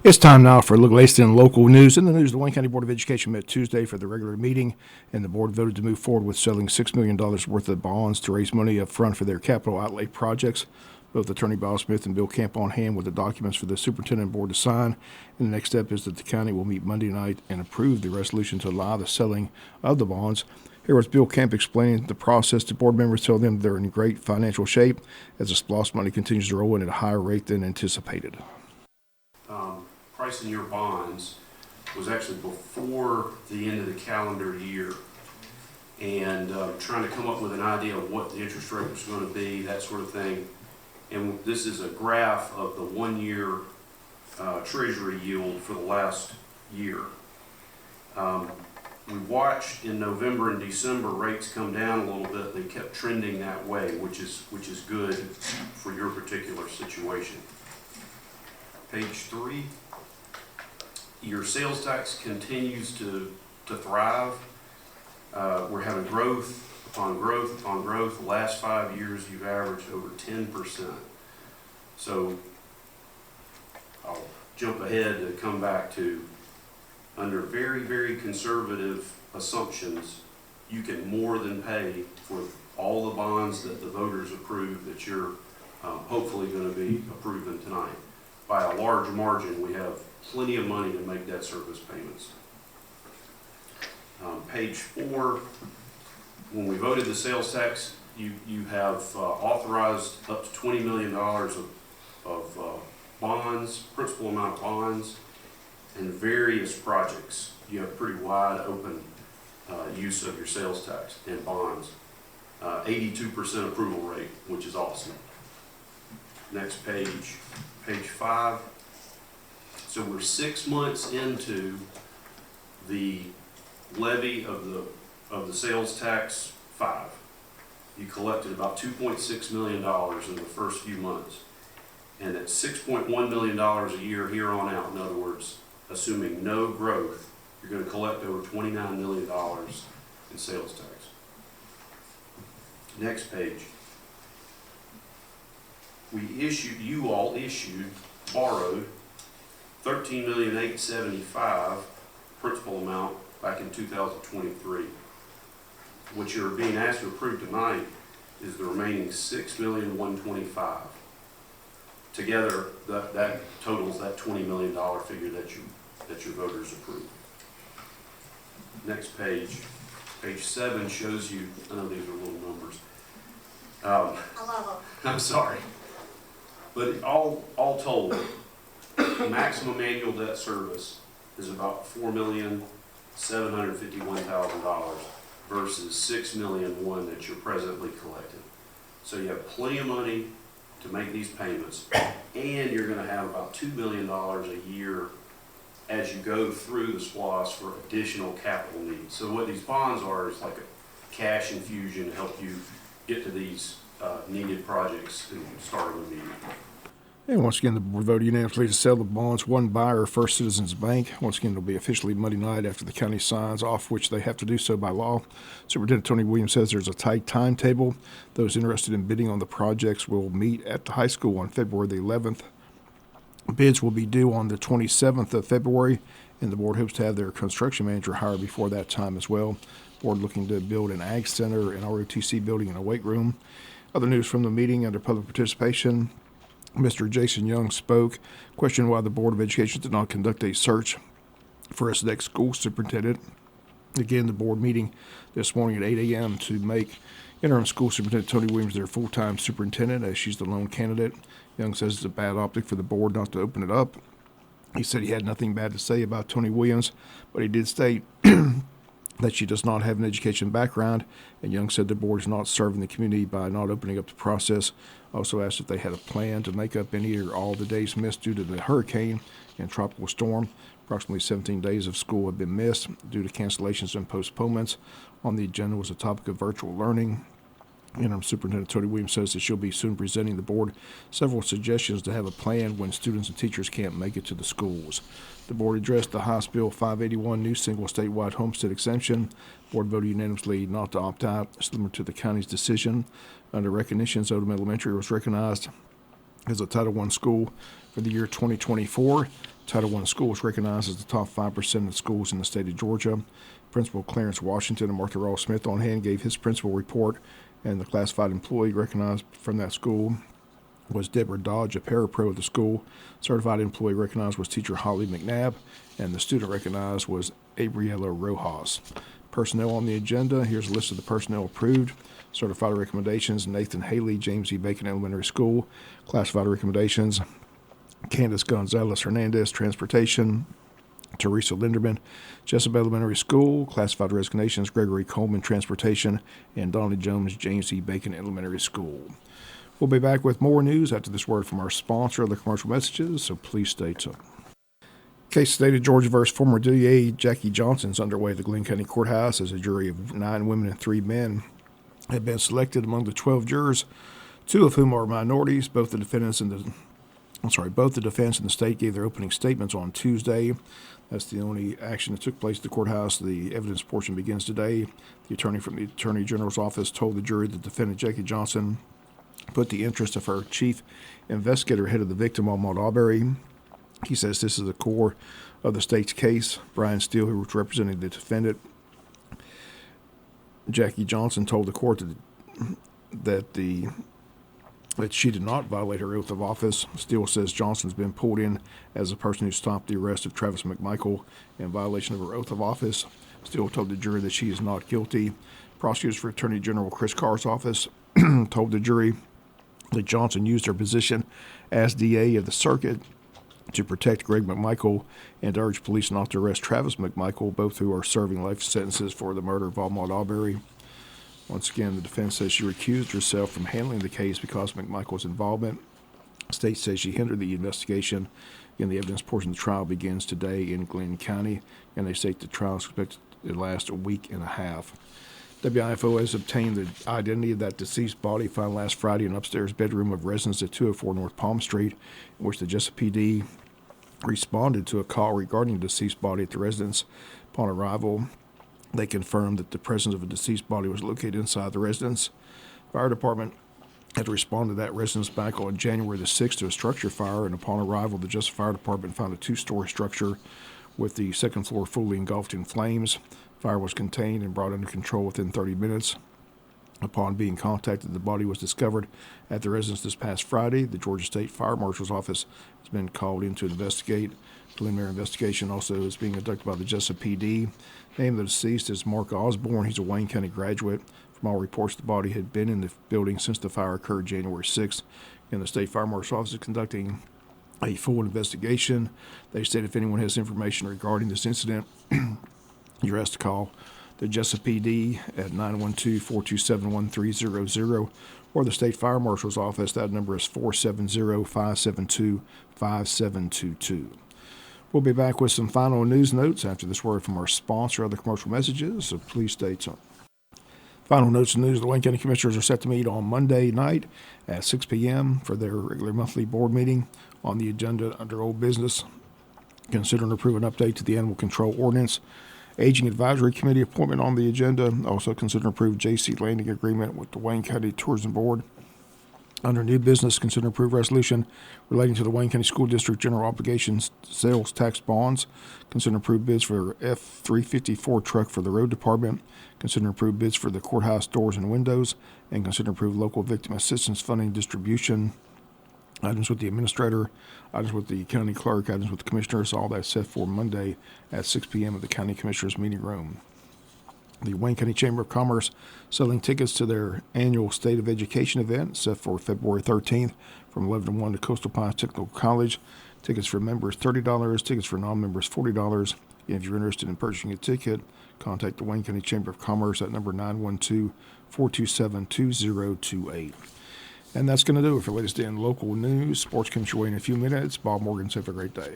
It's time now for a look latest in local news. In the news, the Wayne County Board of Education met Tuesday for the regular meeting, and the board voted to move forward with selling $6 million worth of bonds to raise money up front for their capital outlay projects. Both Attorney Bob Smith and Bill Camp on hand with the documents for the superintendent board to sign. And the next step is that the county will meet Monday night and approve the resolution to allow the selling of the bonds. Here was Bill Camp explaining the process to board members, telling them they're in great financial shape as the SPLOST money continues to roll in at a higher rate than anticipated. Pricing your bonds was actually before the end of the calendar year, and trying to come up with an idea of what the interest rate was going to be, that sort of thing. And this is a graph of the 1 year treasury yield for the last year. We watched in November and December rates come down a little bit. They kept trending that way, which is good for your particular situation. Page 3. Your sales tax continues to thrive. We're having growth upon growth upon growth. The last 5 years, you've averaged over 10%. So I'll jump ahead to come back to, under very, very conservative assumptions, you can more than pay for all the bonds that the voters approve that you're hopefully going to be approving tonight. By a large margin, we have plenty of money to make debt service payments. Page 4, when we voted the sales tax, you have authorized up to $20 million of bonds, principal amount of bonds, and various projects. You have pretty wide open use of your sales tax and bonds. 82% approval rate, which is awesome. Next page, page 5. So we're 6 months into the levy of the sales tax 5. You collected about $2.6 million in the first few months. And at $6.1 million a year here on out, in other words, assuming no growth, you're going to collect over $29 million in sales tax. Next page. You all borrowed $13,875,000 principal amount back in 2023. What you're being asked to approve tonight is the remaining $6,125,000. Together, that totals that $20 million figure that your voters approved. Next page, page 7 shows you. I know these are little numbers. I love them. I'm sorry, but all told, maximum annual debt service is about $4,751,000 versus $6,000,001 that you're presently collecting. So you have plenty of money to make these payments, and you're going to have about $2 million a year as you go through the SPLOST for additional capital needs. So what these bonds are is like a cash infusion to help you get to these needed projects and start them immediately. And once again, the board voted unanimously to sell the bonds. One buyer, First Citizens Bank. Once again, it'll be officially Monday night after the county signs off, which they have to do so by law. Superintendent Tony Williams says there's a tight timetable. Those interested in bidding on the projects will meet at the high school on February the 11th. Bids will be due on the 27th of February, and the board hopes to have their construction manager hired before that time as well. Board looking to build an ag center, an ROTC building, and a weight room. Other news from the meeting under public participation. Mr. Jason Young spoke, questioned why the Board of Education did not conduct a search for its next school superintendent. Again, the board meeting this morning at 8 a.m. to make interim school superintendent Tony Williams their full-time superintendent, as she's the lone candidate. Young says it's a bad optic for the board not to open it up. He said he had nothing bad to say about Tony Williams, but he did state that she does not have an education background, and Young said the board is not serving the community by not opening up the process. Also asked if they had a plan to make up any or all the days missed due to the hurricane and tropical storm. Approximately 17 days of school have been missed due to cancellations and postponements. On the agenda was a topic of virtual learning. Interim Superintendent Tony Williams says that she'll be soon presenting the board several suggestions to have a plan when students and teachers can't make it to the schools. The board addressed the House Bill 581 new single statewide homestead exemption. Board voted unanimously not to opt out, similar to the county's decision. Under recognitions, Odom Elementary was recognized as a Title I school for the year 2024. Title I schools recognized as the top 5% of schools in the state of Georgia. Principal Clarence Washington and Martha Ross Smith on hand gave his principal report, and the classified employee recognized from that school was Deborah Dodge, a parapro at the school. Certified employee recognized was teacher Holly McNabb, and the student recognized was Abriela Rojas. Personnel on the agenda. Here's a list of the personnel approved. Certified recommendations: Nathan Haley, James E. Bacon Elementary School. Classified recommendations: Candace Gonzalez Hernandez, Transportation. Teresa Linderman, Jesup Elementary School. Classified resignations: Gregory Coleman, Transportation, and Donnie Jones, James E. Bacon Elementary School. We'll be back with more news after this word from our sponsor, other commercial messages, so please stay tuned. Case state of Georgia versus former DA Jackie Johnson is underway at the Glenn County Courthouse as a jury of 9 women and 3 men have been selected among the 12 jurors, 2 of whom are minorities. Both the defense and the state gave their opening statements on Tuesday. That's the only action that took place at the courthouse. The evidence portion begins today. The attorney from the Attorney General's office told the jury that defendant Jackie Johnson put the interest of her chief investigator ahead of the victim, Ahmaud Arbery. He says this is the core of the state's case. Brian Steele, who was representing the defendant, Jackie Johnson, told the court that she did not violate her oath of office. Steele says Johnson's been pulled in as the person who stopped the arrest of Travis McMichael in violation of her oath of office. Steele told the jury that she is not guilty. Prosecutors for Attorney General Chris Carr's office told the jury that Johnson used her position as DA of the circuit to protect Greg McMichael and urge police not to arrest Travis McMichael, both who are serving life sentences for the murder of Ahmaud Arbery. Once again, the defense says she recused herself from handling the case because of McMichael's involvement. The state says she hindered the investigation. Again, the evidence portion of the trial begins today in Glenn County, and they state the trial is expected to last a week and a half. WIFO has obtained the identity of that deceased body found last Friday in an upstairs bedroom of residents at 204 North Palm Street, in which the Jesup PD responded to a call regarding the deceased body at the residence. Upon arrival, they confirmed that the presence of a deceased body was located inside the residence. Fire department had to respond to that residence back on January the 6th to a structure fire, and upon arrival, the Jesup Fire Department found a 2-story structure with the second floor fully engulfed in flames. Fire was contained and brought under control within 30 minutes. Upon being contacted, the body was discovered at the residence this past Friday. The Georgia State Fire Marshal's office has been called in to investigate. Preliminary investigation also is being conducted by the Jesup PD. The name of the deceased is Mark Osborne. He's a Wayne County graduate. From all reports, the body had been in the building since the fire occurred January 6th. And the State Fire Marshal's office is conducting a full investigation. They said if anyone has information regarding this incident, you're asked to call the Jesup PD at 912-427-1300 or the State Fire Marshal's office. That number is 470-572-5722. We'll be back with some final news notes after this word from our sponsor, other commercial messages, so please stay tuned. Final notes and news: the Wayne County Commissioners are set to meet on Monday night at 6 p.m. for their regular monthly board meeting. On the agenda under old business, consider and approve an update to the Animal Control Ordinance. Aging Advisory Committee appointment on the agenda. Also consider and approve J.C. Landing Agreement with the Wayne County Tourism Board. Under new business, consider and approve resolution relating to the Wayne County School District General Obligations Sales Tax Bonds. Consider and approve bids for F-354 truck for the road department. Consider and approve bids for the courthouse doors and windows. And consider and approve local victim assistance funding distribution. Items with the administrator, items with the county clerk, items with the commissioners, all that set for Monday at 6 p.m. at the county commissioners meeting room. The Wayne County Chamber of Commerce selling tickets to their annual State of Education event set for February 13th from 11 to 1 to Coastal Pines Technical College. Tickets for members $30, tickets for non-members $40. And if you're interested in purchasing a ticket, contact the Wayne County Chamber of Commerce at number 912-427-2028. And that's going to do it for latest in local news. Sports comes your way in a few minutes. Bob Morgan, have a great day.